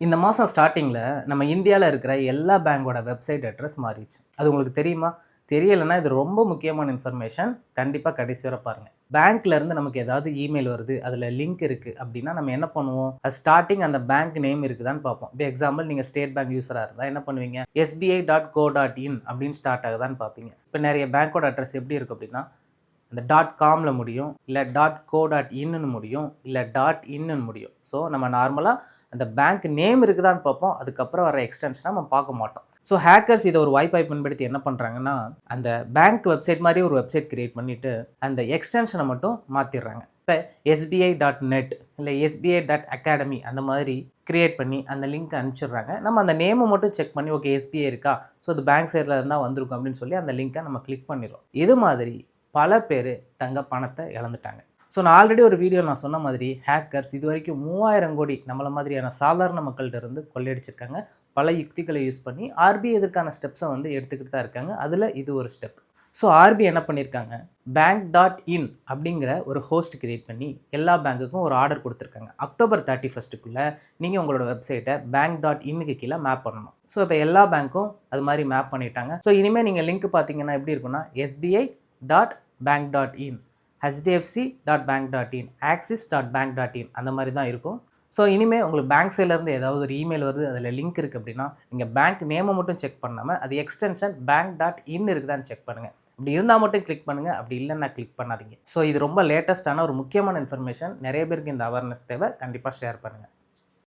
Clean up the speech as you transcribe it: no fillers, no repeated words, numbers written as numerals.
இந்த மாதம் ஸ்டார்ட்டிங்கில் நம்ம இந்தியாவில் இருக்கிற எல்லா பேங்கோட வெப்சைட் அட்ரஸ் மாறிடுச்சு. அது உங்களுக்கு தெரியுமா? தெரியலைன்னா இது ரொம்ப முக்கியமான இன்ஃபர்மேஷன். கண்டிப்பாக கடைசி வரை பாருங்கள். பேங்க்லேருந்து நமக்கு ஏதாவது இமெயில் வருது, அதில் லிங்க் இருக்குது அப்படின்னா நம்ம என்ன பண்ணுவோம்? அது ஸ்டார்டிங் அந்த பேங்க் நேம் இருக்குதான்னு பார்ப்போம். இப்போ எக்ஸாம்பிள் நீங்கள் ஸ்டேட் பேங்க் யூஸராக இருந்தால் என்ன பண்ணுவீங்க? SBI.co.in அப்படின்னு ஸ்டார்ட் ஆகுதான்னு பார்ப்பீங்க. இப்போ நிறைய பேங்க்கோட அட்ரஸ் எப்படி இருக்கும் அப்படின்னா, அந்த .comல முடியும், இல்லை .co.inன்னு முடியும், இல்லை .inன்னு முடியும். ஸோ நம்ம நார்மலாக அந்த பேங்க் நேம் இருக்குதான்னு பார்ப்போம். அதுக்கப்புறம் வர எக்ஸ்டென்ஷனை நம்ம பார்க்க மாட்டோம். ஸோ ஹேக்கர்ஸ் இதை ஒரு வாய்ப்பாய் பயன்படுத்தி என்ன பண்ணுறாங்கன்னா, அந்த பேங்க் வெப்சைட் மாதிரி ஒரு வெப்சைட் கிரியேட் பண்ணிவிட்டு அந்த எக்ஸ்டென்ஷனை மட்டும் மாற்றிடுறாங்க. இப்போ SBI.net இல்லை SBI.academy அந்த மாதிரி கிரியேட் பண்ணி அந்த லிங்க் அனுப்பிச்சிடுறாங்க. நம்ம அந்த நேமை மட்டும் செக் பண்ணி ஓகே SBI இருக்கா, ஸோ அது பேங்க் சைடில் இருந்தால் வந்திருக்கும் அப்படின்னு சொல்லி அந்த லிங்க்கை நம்ம கிளிக் பண்ணிடுறோம். இது மாதிரி பல பேர் தங்க பணத்தை இழந்துட்டாங்க. ஸோ நான் ஆல்ரெடி ஒரு வீடியோ நான் சொன்ன மாதிரி ஹேக்கர்ஸ் இது வரைக்கும் 3000 கோடி நம்மள மாதிரியான சாதாரண மக்கள்கிட்ட இருந்து கொள்ளையடிச்சிருக்காங்க. பல யுக்திகளை யூஸ் பண்ணி RBI இதற்கான ஸ்டெப்ஸை வந்து எடுத்துக்கிட்டு தான் இருக்காங்க. அதில் இது ஒரு ஸ்டெப். ஸோ RBI என்ன பண்ணியிருக்காங்க, bank.in அப்படிங்கிற ஒரு ஹோஸ்ட் கிரியேட் பண்ணி எல்லா பேங்க்குக்கும் ஒரு ஆர்டர் கொடுத்துருக்காங்க. October 31 நீங்கள் உங்களோட வெப்சைட்டை bank.inக்கு கீழே மேப் பண்ணணும். ஸோ இப்போ எல்லா பேங்க்கும் அது மாதிரி மேப் பண்ணிட்டாங்க. ஸோ இனிமேல் நீங்கள் லிங்க் பார்த்தீங்கன்னா எப்படி இருக்குன்னா SBI.bank.in, HDFC.bank.in, Axis.bank.in அந்த மாதிரி தான் இருக்கும். ஸோ இனிமேல் உங்களுக்கு பேங்க் சைட்லேருந்து ஏதாவது ஒரு இமெயில் வருது, அதில் லிங்க் இருக்குது அப்படின்னா நீங்கள் பேங்க் நேமை மட்டும் செக் பண்ணாமல் அது எக்ஸ்டென்ஷன் bank.in இருக்குதான்னு செக் பண்ணுங்கள். அப்படி இருந்தால் மட்டும் கிளிக் பண்ணுங்கள், அப்படி இல்லைன்னா கிளிக் பண்ணாதீங்க. ஸோ இது ரொம்ப லேட்டஸ்ட்டான ஒரு முக்கியமான இன்ஃபர்மேஷன். நிறைய பேருக்கு இந்த அவேர்னஸ் தேவை. கண்டிப்பாக ஷேர் பண்ணுங்கள்.